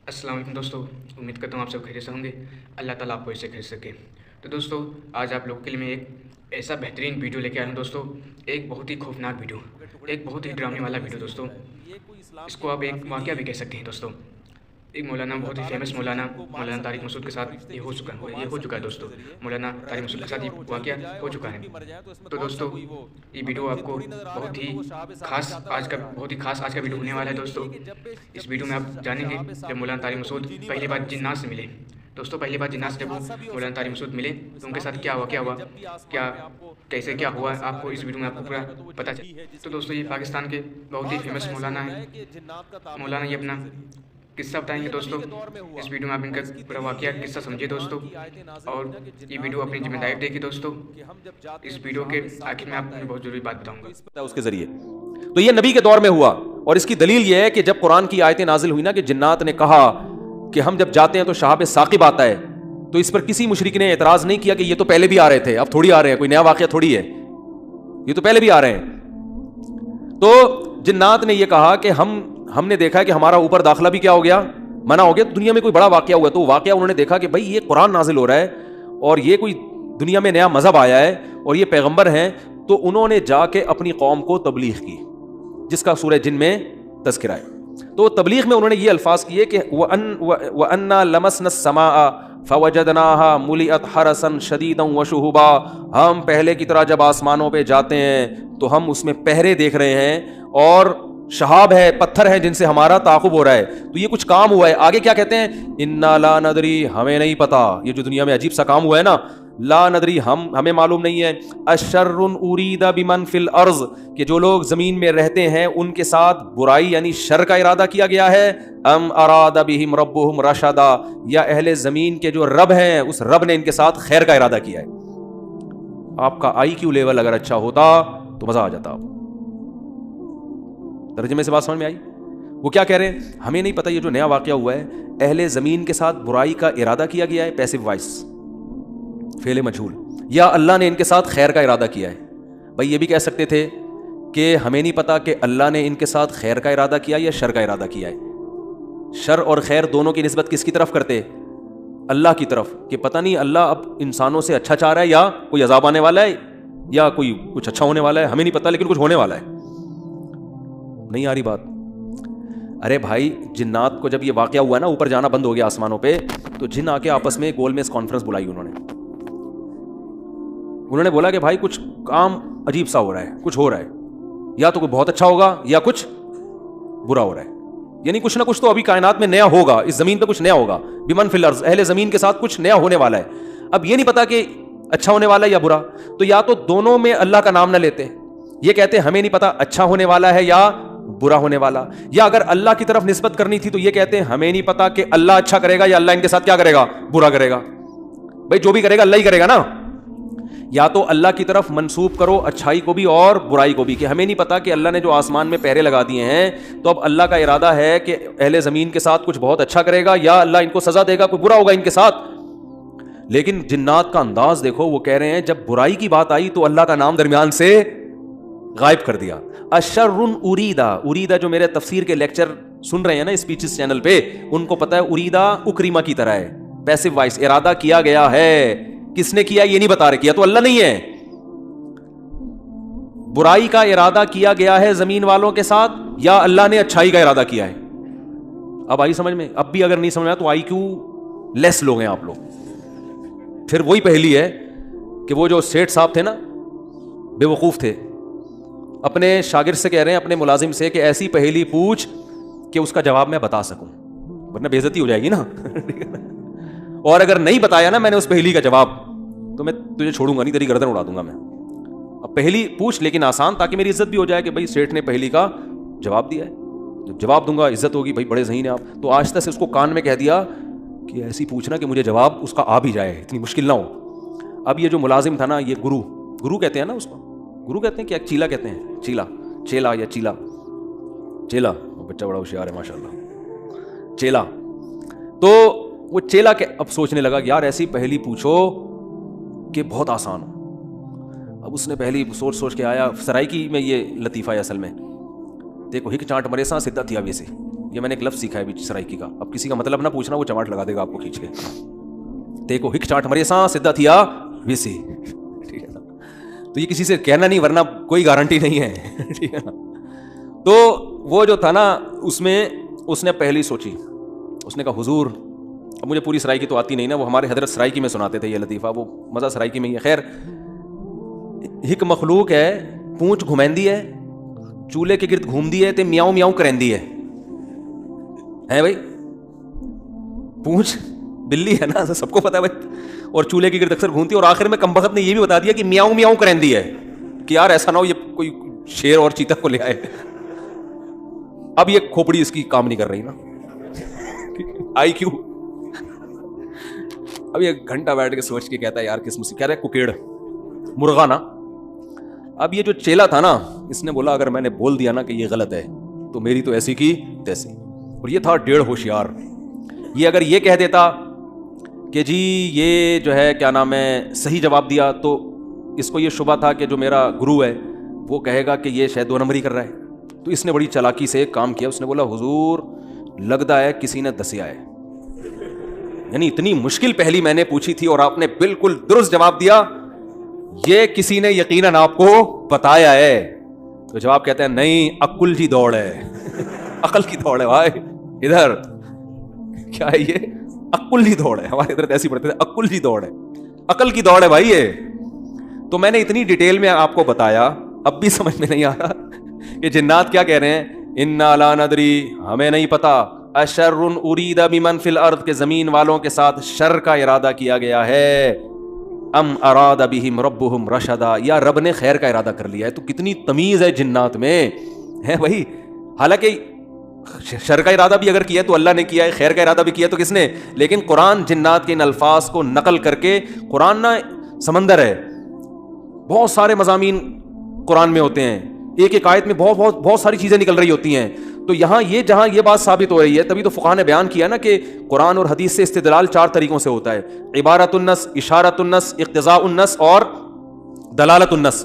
السلام علیکم دوستو، امید کرتا ہوں آپ سب خیریت سے ہوں گے۔ اللہ تعالیٰ آپ کو اسے خیر سکے۔ تو دوستو، آج آپ لوگوں کے لیے میں ایک ایسا بہترین ویڈیو لے کے آیا ہوں دوستو، ایک بہت ہی خوفناک ویڈیو، ایک بہت ہی ڈرانے والا ویڈیو دوستو۔ اس کو آپ ایک واقعہ بھی کہہ سکتے ہیں دوستو۔ ایک مولانا، بہت ہی فیمس مولانا طارق مسعود کے ساتھ یہ ہو چکا ہے دوستو۔ مولانا طارق مسعود کے ساتھ یہ واقعہ ہو چکا ہے۔ تو دوستو، یہ ویڈیو آپ کو بہت ہی خاص آج کا ویڈیو ہونے والا ہے دوستو۔ اس ویڈیو میں آپ جانیں گے جب مولانا طارق مسعود پہلی بار جنات سے ملے دوستو، پہلی بار جنات سے جب وہ مولانا طارق مسعود ملے تو ان کے ساتھ کیا ہوا، کیا ہوا آپ کو اس ویڈیو میں آپ کو پورا پتہ چلے۔ تو دوستو، یہ پاکستان کے بہت ہی فیمس مولانا ہیں۔ مولانا یہ اپنا قصہ بتائیں گے دوستو۔ اس ویڈیو میں آپ ان کا پورا واقعہ قصہ سمجھے دوستو، اور یہ ویڈیو اپنی ذمہ داری دے گی دوستو۔ اس ویڈیو کے آخر میں آپ کو بہت ضروری بات بتاؤں گا اس کے ذریعے۔ تو یہ نبی کے دور میں ہوا، اور اس کی دلیل یہ ہے کہ جب قرآن کی آیتیں نازل ہوئی نا کہ جنات نے کہا کہ ہم جب جاتے ہیں تو شہاب ثاقب آتا ہے، تو اس پر کسی مشرک نے اعتراض نہیں کیا کہ یہ تو پہلے بھی آ رہے تھے، اب تھوڑی آ رہے ہیں، کوئی نیا واقعہ تھوڑی ہے، یہ تو پہلے بھی آ رہے ہیں۔ تو جنات نے یہ کہا کہ ہم نے دیکھا کہ ہمارا اوپر داخلہ بھی کیا ہو گیا، منع ہو گیا، دنیا میں کوئی بڑا واقعہ ہوا۔ تو واقعہ انہوں نے دیکھا کہ بھائی یہ قرآن نازل ہو رہا ہے اور یہ کوئی دنیا میں نیا مذہب آیا ہے اور یہ پیغمبر ہیں، تو انہوں نے جا کے اپنی قوم کو تبلیغ کی، جس کا سورہ جن میں تذکرہ ہے۔ تو تبلیغ میں انہوں نے یہ الفاظ کیے کہ وَأَنَّا لَمَسْنَا السَّمَاءَ فَوَجَدْنَاهَا مُلِئَتْ حَرَسًا شَدِيدًا وَشُهُبًا، ہم پہلے کی طرح جب آسمانوں پہ جاتے ہیں تو ہم اس میں پہرے دیکھ رہے ہیں اور شہاب ہے، پتھر ہیں جن سے ہمارا تعاقب ہو رہا ہے، تو یہ کچھ کام ہوا ہے۔ آگے کیا کہتے ہیں؟ اِنَّا لَا نَدْرِي، ہمیں نہیں پتا، یہ جو دنیا میں عجیب سا کام ہوا ہے نا، لا ندری، ہمیں معلوم نہیں ہے، اشر ارید بمن فی الارض، کہ جو لوگ زمین میں رہتے ہیں ان کے ساتھ برائی یعنی شر کا ارادہ کیا گیا ہے، ام اراد بہم ربہم رشدا، یا اہل زمین کے جو رب ہیں اس رب نے ان کے ساتھ خیر کا ارادہ کیا ہے۔ آپ کا آئی کیو لیول اگر اچھا ہوتا تو مزہ آ جاتا۔ آپ ترجمے سے بات سمجھ میں آئی؟ وہ کیا کہہ رہے ہیں؟ ہمیں نہیں پتہ یہ جو نیا واقعہ ہوا ہے، اہل زمین کے ساتھ برائی کا ارادہ کیا گیا ہے، پیسو وائس، فعل مجہول، یا اللہ نے ان کے ساتھ خیر کا ارادہ کیا ہے۔ بھائی یہ بھی کہہ سکتے تھے کہ ہمیں نہیں پتا کہ اللہ نے ان کے ساتھ خیر کا ارادہ کیا یا شر کا ارادہ کیا ہے۔ شر اور خیر دونوں کی نسبت کس کی طرف کرتے؟ اللہ کی طرف، کہ پتہ نہیں اللہ اب انسانوں سے اچھا چاہ رہا ہے یا کوئی عذاب آنے والا ہے یا کوئی کچھ اچھا ہونے والا ہے، ہمیں نہیں پتا لیکن کچھ ہونے والا ہے۔ نہیں آ رہی بات؟ ارے بھائی، جنات کو جب یہ واقعہ ہوا نا، اوپر جانا بند ہو گیا آسمانوں پہ، تو جن آ کے آپس میں گول میز کانفرنس بلائی انہوں نے بولا کہ بھائی کچھ کام عجیب سا ہو رہا ہے، کچھ ہو رہا ہے، یا تو کوئی بہت اچھا ہوگا یا کچھ برا ہو رہا ہے، یعنی کچھ نہ کچھ تو ابھی کائنات میں نیا ہوگا، اس زمین پہ کچھ نیا ہوگا، بمن فی الارض، اہل زمین کے ساتھ کچھ نیا ہونے والا ہے۔ اب یہ نہیں پتا کہ اچھا ہونے والا ہے یا برا، تو یا تو دونوں میں اللہ کا نام نہ لیتے، یہ کہتے ہمیں نہیں پتا اچھا ہونے والا ہے یا برا ہونے والا، یا اگر اللہ کی طرف نسبت کرنی تھی تو یہ کہتے ہیں ہمیں نہیں پتا کہ اللہ اچھا کرے گا یا اللہ ان کے ساتھ کیا کرے گا، برا کرے گا۔ بھائی جو بھی کرے گا اللہ ہی کرے گا نا، یا تو اللہ کی طرف منسوب کرو اچھائی کو بھی اور برائی کو بھی، کہ ہمیں نہیں پتا کہ اللہ نے جو آسمان میں پہرے لگا دیے ہیں تو اب اللہ کا ارادہ ہے کہ اہل زمین کے ساتھ کچھ بہت اچھا کرے گا یا اللہ ان کو سزا دے گا، کوئی برا ہوگا ان کے ساتھ۔ لیکن جنات کا انداز دیکھو، وہ کہہ رہے ہیں جب برائی کی بات آئی تو اللہ کا نام درمیان سے غائب کر دیا۔ اشر اریدا جو میرے تفسیر کے لیکچر سن رہے ہیں نا اسپیچز چینل پہ، ان کو پتا ہے اریدا اکریما کی طرح ہے، پیسو وائس، ارادہ کیا گیا ہے۔ کس نے کیا یہ نہیں بتا رہے، کیا تو اللہ نہیں ہے۔ برائی کا ارادہ کیا گیا ہے زمین والوں کے ساتھ یا اللہ نے اچھائی کا ارادہ کیا ہے؟ اب آئی سمجھ میں؟ اب بھی اگر نہیں سمجھ میں تو آئی کیو لیس لوگ ہیں آپ لوگ۔ پھر وہی پہلی ہے کہ وہ جو سیٹھ صاحب تھے نا، بے وقوف تھے، اپنے شاگرد سے کہہ رہے ہیں، اپنے ملازم سے، کہ ایسی پہیلی پوچھ کہ اس کا جواب میں بتا سکوں، ورنہ بے عزتی ہو جائے گی نا۔ اور اگر نہیں بتایا نا میں نے اس پہیلی کا جواب تو میں تجھے چھوڑوں گا نہیں، تیری گردن اڑا دوں گا میں۔ اب پہلی پوچھ لیکن آسان، تاکہ میری عزت بھی ہو جائے کہ بھائی سیٹھ نے پہیلی کا جواب دیا ہے، جب جواب دوں گا عزت ہوگی، بھائی بڑے ذہین ہیں آپ۔ تو آہستہ سے اس کو کان میں کہہ دیا کہ ایسی پوچھنا کہ مجھے جواب اس کا آ بھی جائے، اتنی مشکل نہ ہو۔ اب یہ جو ملازم تھا نا، یہ گرو کہتے ہیں نا اس کو، گرو کہتے ہیں کہ چیلا کہتے ہیں، چیلا یا چیلا، بچہ بڑا ہوشیار ہے ماشاء اللہ، چیلا۔ تو وہ چیلا کے اب سوچنے لگا کہ یار ایسی پہلی پوچھو کہ بہت آسان ہو۔ اب اس نے پہلی سوچ کے آیا، سرائکی میں یہ لطیفہ ہے اصل میں، دیکھو ہک چانٹ مرے سا سدھا تھیا ویسے، یہ میں نے ایک لفظ سیکھا ہے ابھی سرائکی کا. اب کسی کا مطلب نہ پوچھنا, وہ چماٹ لگا دے گا آپ کو کھینچ کے. دیکھو ہک چاٹ مرے ساں سدھا تھیا ویسی, ٹھیک ہے نا. تو یہ کسی سے کہنا نہیں, ورنہ کوئی گارنٹی نہیں ہے, ٹھیک ہے نا. تو وہ جو تھا نا, اس میں اس نے پہلی سوچی, اس نے کہا حضور, اب مجھے پوری سرائکی تو آتی نہیں نا, وہ ہمارے حضرت سرائکی میں سناتے تھے یہ لطیفہ, وہ مزہ سرائکی میں ہی ہے. خیر, ہک مخلوق ہے, پونچھ گھمیندی ہے, چولہے کے گرد گھومدی ہے تے میاؤں میاؤں کرندی ہے بھائی. پونچھ بلی ہے نا, سب کو پتا ہے بھائی, اور چولہے کے گرد اکثر گھومتی ہے, اور آخر میں کمبخت نے یہ بھی بتا دیا کہ میاؤں میاؤں کرندی ہے, کہ یار ایسا نہ ہو یہ کوئی شیر اور چیتا کو لے آئے. اب یہ کھوپڑی اس کی کام نہیں کر رہی نا, آئی کیوں. اب یہ گھنٹہ بیٹھ کے سوچ کے کہتا ہے یار کس مجھ سے, کہہ رہے ککیڑ مرغا نا. اب یہ جو چیلا تھا نا, اس نے بولا اگر میں نے بول دیا نا کہ یہ غلط ہے تو میری تو ایسی کی تیسی. اور یہ تھا 1.5 ہوشیار. یہ اگر یہ کہہ دیتا کہ جی یہ جو ہے کیا نام ہے صحیح جواب دیا, تو اس کو یہ شبہ تھا کہ جو میرا گرو ہے وہ کہے گا کہ یہ شاید 2 نمبری کر رہا ہے. تو اس نے بڑی چالاکی سے ایک کام کیا, اس نے بولا حضور لگتا ہے کسی نے دسیا ہے, یعنی اتنی مشکل پہلی میں نے پوچھی تھی اور آپ نے بالکل درست جواب دیا, یہ کسی نے یقیناً آپ کو بتایا ہے. تو جواب کہتے ہیں نہیں, عقل کی دوڑ ہے. عقل کی دوڑ ہے بھائی, ادھر کیا ہے یہ, عقل کی دوڑ ہے. ہمارے ادھر ایسی پڑھتے تھے, عقل کی دوڑ ہے, عقل کی دوڑ ہے بھائی یہ. تو میں نے اتنی ڈیٹیل میں آپ کو بتایا, اب بھی سمجھ میں نہیں آ رہا کہ جنات کیا کہہ رہے ہیں, انا لا ندری, ہمیں نہیں پتا, اشر ارید بمن فی الارض, کے زمین والوں کے ساتھ شر کا ارادہ کیا گیا ہے, ام اراد بہم ربہم رشدا, یا رب نے خیر کا ارادہ کر لیا ہے. تو کتنی تمیز ہے جنات میں ہے بھائی. حالانکہ شر کا ارادہ بھی اگر کیا تو اللہ نے کیا ہے, خیر کا ارادہ بھی کیا تو کس نے, لیکن قرآن جنات کے ان الفاظ کو نقل کر کے, قرآن نہ سمندر ہے, بہت سارے مضامین قرآن میں ہوتے ہیں, ایک ایک آیت میں بہت ساری چیزیں نکل رہی ہوتی ہیں. تو یہاں یہ جہاں یہ بات ثابت ہو رہی ہے, تبھی تو فقہاء نے بیان کیا نا کہ قرآن اور حدیث سے استدلال 4 طریقوں سے ہوتا ہے, عبارت النص, اشارت النص, اقتضاء النص اور دلالت النص.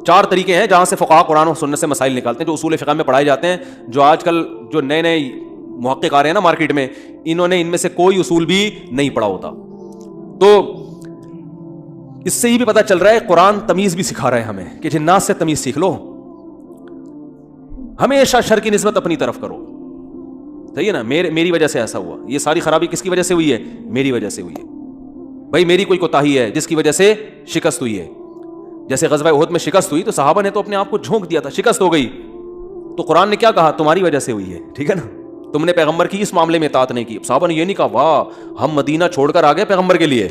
4 طریقے ہیں جہاں سے فقہاء قرآن اور سنت سے مسائل نکالتے ہیں, جو اصول فقہ میں پڑھائے جاتے ہیں. جو آج کل جو نئے نئے محقق آ رہے ہیں نا مارکیٹ میں, انہوں نے ان میں سے کوئی اصول بھی نہیں پڑھا ہوتا. تو اس سے یہ بھی پتہ چل رہا ہے قرآن تمیز بھی سکھا رہا ہے ہمیں کہ جنات سے تمیز سیکھ لو, ہمیشہ شر کی نسبت اپنی طرف کرو. صحیح ہے نا, میری وجہ سے ایسا ہوا, یہ ساری خرابی کس کی وجہ سے ہوئی ہے, میری وجہ سے ہوئی ہے بھائی. میری کوئی کوتاہی ہے جس کی وجہ سے شکست ہوئی ہے. جیسے غزوہ احد میں شکست ہوئی تو صحابہ نے تو اپنے آپ کو جھونک دیا تھا, شکست ہو گئی, تو قرآن نے کیا کہا, تمہاری وجہ سے ہوئی ہے, ٹھیک ہے نا, تم نے پیغمبر کی اس معاملے میں اطاعت نہیں کی. صحابہ نے یہ نہیں کہا واہ ہم مدینہ چھوڑ کر آ گئے پیغمبر کے لیے,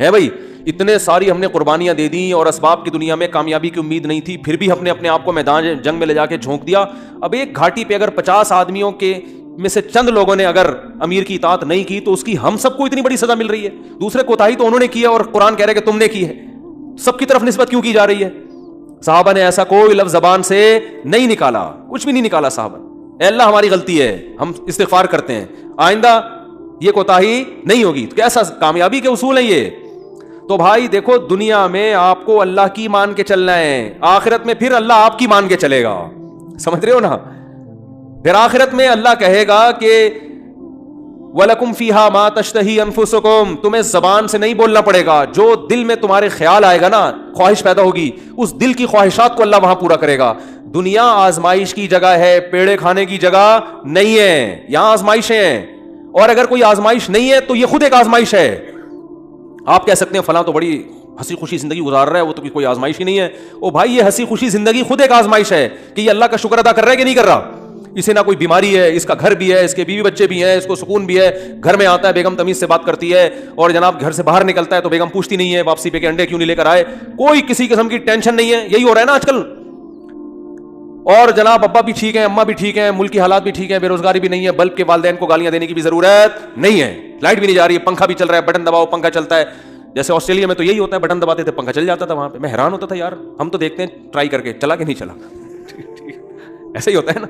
ہے بھائی اتنے ساری ہم نے قربانیاں دے دیں اور اسباب کی دنیا میں کامیابی کی امید نہیں تھی, پھر بھی ہم نے اپنے آپ کو میدان جنگ میں لے جا کے جھونک دیا. اب ایک گھاٹی پہ اگر 50 آدمیوں کے میں سے چند لوگوں نے اگر امیر کی اطاعت نہیں کی تو اس کی ہم سب کو اتنی بڑی سزا مل رہی ہے. دوسرے کوتاہی تو انہوں نے کی ہے اور قرآن کہہ رہا ہے کہ تم نے کی ہے, سب کی طرف نسبت کیوں کی جا رہی ہے؟ صحابہ نے ایسا کوئی لفظ زبان سے نہیں نکالا, کچھ بھی نہیں نکالا صحابہ. اے اللہ ہماری غلطی ہے, ہم استغفار کرتے ہیں, آئندہ یہ کوتاہی نہیں ہوگی. تو کیسا کامیابی کے اصول ہیں یہ. تو بھائی دیکھو, دنیا میں آپ کو اللہ کی مان کے چلنا ہے, آخرت میں پھر اللہ آپ کی مان کے چلے گا, سمجھ رہے ہو نا. پھر آخرت میں اللہ کہے گا کہ وَلَكُمْ فِيهَا مَا تَشْتَهِي أَنفُسُكُمْ, تمہیں زبان سے نہیں بولنا پڑے گا, جو دل میں تمہارے خیال آئے گا نا, خواہش پیدا ہوگی, اس دل کی خواہشات کو اللہ وہاں پورا کرے گا. دنیا آزمائش کی جگہ ہے, پیڑے کھانے کی جگہ نہیں ہے, یہاں آزمائشیں ہیں, اور اگر کوئی آزمائش نہیں ہے تو یہ خود ایک آزمائش ہے. آپ کہہ سکتے ہیں فلاں تو بڑی ہنسی خوشی زندگی گزار رہا ہے, وہ تو کوئی آزمائش ہی نہیں ہے. او بھائی یہ ہنسی خوشی زندگی خود ایک آزمائش ہے کہ یہ اللہ کا شکر ادا کر رہا ہے کہ نہیں کر رہا. اسے نہ کوئی بیماری ہے, اس کا گھر بھی ہے, اس کے بیوی بچے بھی ہیں, اس کو سکون بھی ہے, گھر میں آتا ہے بیگم تمیز سے بات کرتی ہے, اور جناب گھر سے باہر نکلتا ہے تو بیگم پوچھتی نہیں ہے واپسی پہ کہ انڈے کیوں نہیں لے کر آئے, کوئی کسی قسم کی ٹینشن نہیں ہے. یہی ہو رہا ہے نا آج کل. اور جناب ابا بھی ٹھیک ہیں, اماں بھی ٹھیک ہیں, ملک کی حالات بھی ٹھیک ہیں, بے روزگاری بھی نہیں ہے, بلب کے والدین کو گالیاں دینے کی بھی ضرورت نہیں ہے, لائٹ بھی نہیں جا رہی ہے, پنکھا بھی چل رہا ہے, بٹن دباؤ پنکھا چلتا ہے. جیسے آسٹریلیا میں تو یہی ہوتا ہے, بٹن دباتے تھے پنکھا چل جاتا تھا. وہاں پہ میں حیران ہوتا تھا, یار ہم تو دیکھتے ہیں ٹرائی کر کے, چلا کہ نہیں چلا, ایسا ہی ہوتا ہے نا.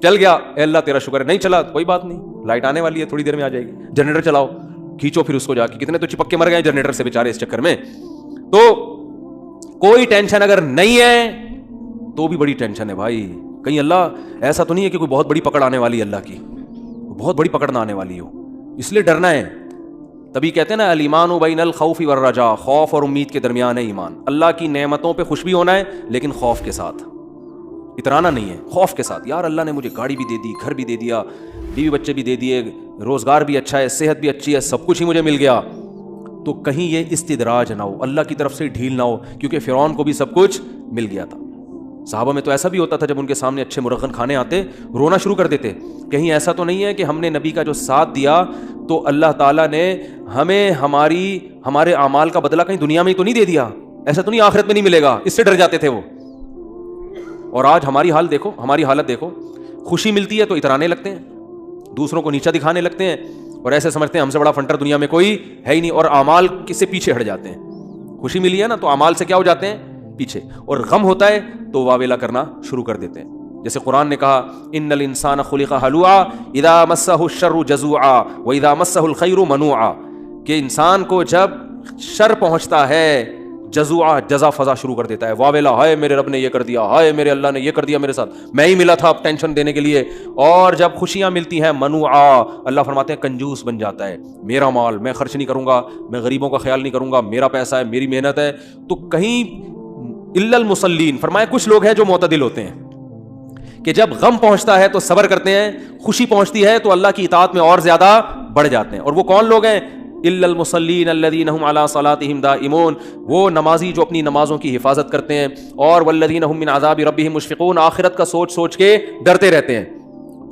چل گیا, اے اللہ تیرا شکر ہے, نہیں چلا کوئی بات نہیں, لائٹ آنے والی ہے تھوڑی دیر میں آ جائے گی. جنریٹر چلاؤ, کھینچو پھر اس کو جا کے, کتنے تو چپک کے مر گئے جنریٹر سے بیچارے اس چکر میں. تو کوئی ٹینشن اگر نہیں ہے تو بھی بڑی ٹینشن ہے بھائی, کہیں اللہ ایسا تو نہیں ہے کہ کوئی بہت بڑی پکڑ آنے والی ہے اللہ کی, بہت بڑی پکڑ نہ آنے والی ہو, اس لیے ڈرنا ہے. تبھی کہتے ہیں نا الایمان بین الخوف والرجاء, خوف اور امید کے درمیان ہے ایمان. اللہ کی نعمتوں پہ خوش بھی ہونا ہے لیکن خوف کے ساتھ, اترانا نہیں ہے, خوف کے ساتھ. یار اللہ نے مجھے گاڑی بھی دے دی, گھر بھی دے دیا, بیوی بچے بھی دے دیے, روزگار بھی اچھا ہے, صحت بھی اچھی ہے, سب کچھ ہی مجھے مل گیا, تو کہیں یہ استدراج نہ ہو, اللہ کی طرف سے ڈھیل نہ ہو, کیونکہ فرعون کو بھی سب کچھ مل گیا تھا. صحابہ میں تو ایسا بھی ہوتا تھا جب ان کے سامنے اچھے مرغن کھانے آتے رونا شروع کر دیتے. کہیں ایسا تو نہیں ہے کہ ہم نے نبی کا جو ساتھ دیا تو اللہ تعالیٰ نے ہمیں ہمارے اعمال کا بدلہ کہیں دنیا میں ہی تو نہیں دے دیا, ایسا تو نہیں آخرت میں نہیں ملے گا, اس سے ڈر جاتے تھے وہ. اور آج ہماری حال دیکھو, ہماری حالت دیکھو, خوشی ملتی ہے تو اترانے لگتے ہیں, دوسروں کو نیچا دکھانے لگتے ہیں, اور ایسے سمجھتے ہیں ہم سے بڑا فنٹر دنیا میں کوئی ہے ہی نہیں, اور اعمال کس سے پیچھے ہٹ جاتے ہیں. خوشی ملی ہے نا تو اعمال سے کیا ہو جاتے ہیں پیچھے, اور غم ہوتا ہے تو واویلا کرنا شروع کر دیتے ہیں. جیسے قرآن نے کہا ان الانسان خلق ہلوعا اذا مسہ الشر جزوعا واذا مسہ الخیر منوعا, کہ انسان کو جب شر پہنچتا ہے جزوعا, جزا فضا شروع کر دیتا ہے, واویلا, ہائے میرے رب نے یہ کر دیا, ہائے میرے اللہ نے یہ کر دیا میرے ساتھ, میں ہی ملا تھا ٹینشن دینے کے لیے. اور جب خوشیاں ملتی ہیں منوعا, اللہ فرماتے ہیں کنجوس بن جاتا ہے, میرا مال میں خرچ نہیں کروں گا, میں غریبوں کا خیال نہیں کروں گا, میرا پیسہ ہے, میری محنت ہے. تو کہیں الا المصلین فرمایا کچھ لوگ ہیں جو معتدل ہوتے ہیں کہ جب غم پہنچتا ہے تو صبر کرتے ہیں, خوشی پہنچتی ہے تو اللہ کی اطاعت میں اور زیادہ بڑھ جاتے ہیں. اور وہ کون لوگ ہیں؟ الا المصلین الذین هم علی صلاتهم دائمون, وہ نمازی جو اپنی نمازوں کی حفاظت کرتے ہیں, اور والذین هم من عذاب ربهم مشفقون, آخرت کا سوچ سوچ کے ڈرتے رہتے ہیں.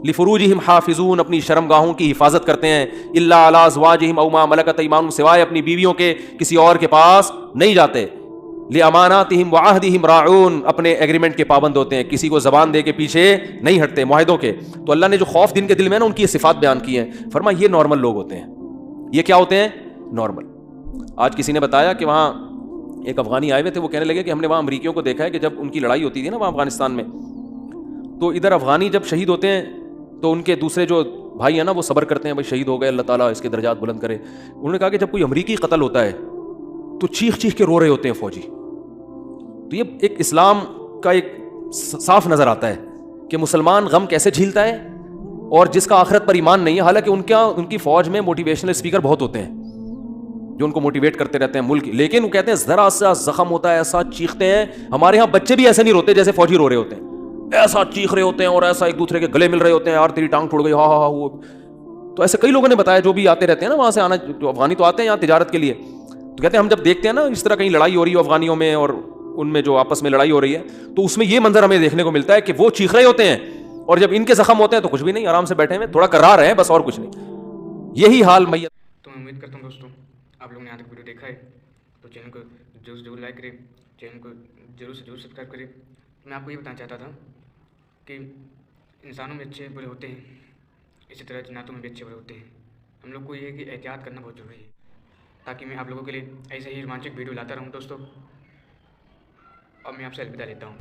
لفروجہم حافظون, اپنی شرمگاہوں کی حفاظت کرتے ہیں. الا علی ازواجہم او ما ملکت ایمانہم, سوائے اپنی بیویوں کے کسی اور کے پاس نہیں جاتے. لِأَمَانَاتِهِمْ وَعَهْدِهِمْ رَاعُونَ, اپنے ایگریمنٹ کے پابند ہوتے ہیں, کسی کو زبان دے کے پیچھے نہیں ہٹتے معاہدوں کے. تو اللہ نے جو خوف دن کے دل میں نا ان کی یہ صفات بیان کی ہیں, فرمایا یہ نارمل لوگ ہوتے ہیں. یہ کیا ہوتے ہیں؟ نارمل. آج کسی نے بتایا کہ وہاں ایک افغانی آئے ہوئے تھے, وہ کہنے لگے کہ ہم نے وہاں امریکیوں کو دیکھا ہے کہ جب ان کی لڑائی ہوتی تھی نا وہاں افغانستان میں, تو ادھر افغانی جب شہید ہوتے ہیں تو ان کے دوسرے جو بھائی ہیں نا وہ صبر کرتے ہیں, بھائی شہید ہو گئے, اللہ تعالیٰ اس کے درجات بلند کرے. انہوں نے کہا کہ جب کوئی امریکی قتل ہوتا ہے تو چیخ چیخ کے رو رہے ہوتے ہیں فوجی. تو یہ ایک اسلام کا ایک صاف نظر آتا ہے کہ مسلمان غم کیسے جھیلتا ہے, اور جس کا آخرت پر ایمان نہیں ہے. حالانکہ ان کی فوج میں موٹیویشنل اسپیکر بہت ہوتے ہیں جو ان کو موٹیویٹ کرتے رہتے ہیں ملک, لیکن وہ کہتے ہیں ذرا سا زخم ہوتا ہے ایسا چیختے ہیں. ہمارے ہاں بچے بھی ایسے نہیں روتے جیسے فوجی رو رہے ہوتے ہیں, ایسا چیخ رہے ہوتے ہیں اور ایسا ایک دوسرے کے گلے مل رہے ہوتے ہیں, یار تیری ٹانگ ٹوٹ گئی, ہاں ہاں وہ. تو ایسے کئی لوگوں نے بتایا جو بھی آتے رہتے ہیں نا وہاں سے, آنا جو افغانی تو آتے ہیں یہاں تجارت کے لیے, تو کہتے ہیں ہم جب دیکھتے ہیں نا اس طرح کہیں لڑائی ہو رہی ہے افغانیوں میں اور ان میں جو آپس میں لڑائی ہو رہی ہے, تو اس میں یہ منظر ہمیں دیکھنے کو ملتا ہے کہ وہ چیخ رہے ہوتے ہیں, اور جب ان کے زخم ہوتے ہیں تو کچھ بھی نہیں, آرام سے بیٹھے ہوئے تھوڑا کرا رہے ہیں بس, اور کچھ نہیں. یہی حال میت. تو میں امید کرتا ہوں دوستوں آپ لوگوں نے یہاں تک ویڈیو دیکھا ہے تو چینل کو ضرور لائک کریں, چینل کو ضرور سے ضرور سبسکرائب کریں. میں آپ کو یہ بتانا چاہتا تھا کہ انسانوں میں اچھے برے ہوتے ہیں, اسی طرح جناتوں میں بھی اچھے برے ہوتے ہیں. ہم لوگ کو یہ ہے کہ احتیاط کرنا بہت ضروری ہے, تاکہ میں آپ لوگوں کے لیے ایسے ہی رومانچک ویڈیو لاتا رہوں دوستوں. اور میں آپ سے الوداع لیتا ہوں.